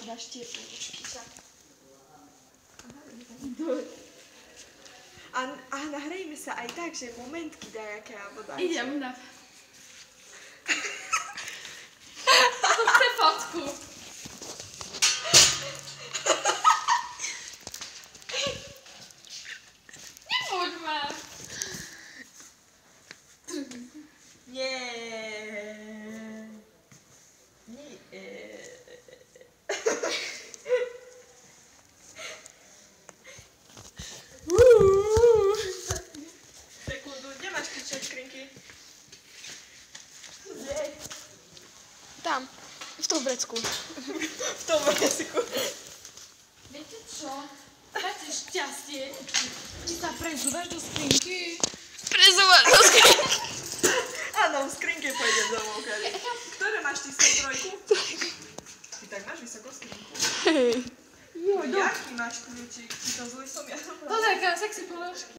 dáš tieplničky, tak. A nahrajme sa aj tak, že momentky dajaké, alebo dajaké. Idem na... To chce fotku. Nebuď ma. Nie. Sekundu, kde máš tie skrinky? Kde? Tam, v tom vrecku. V tom vrecku. Viete čo? Máte šťastie. Či sa prezúvaš do skrinky? Prezúvaš do skrinky. Áno, v skrinke pôjdem domov, Kari. Ktoré máš ty 103? Ty tak máš vysoko skrinku. Hej. Jaký máš kľúčik? Ty to zlý som ja. To taká sexy položky.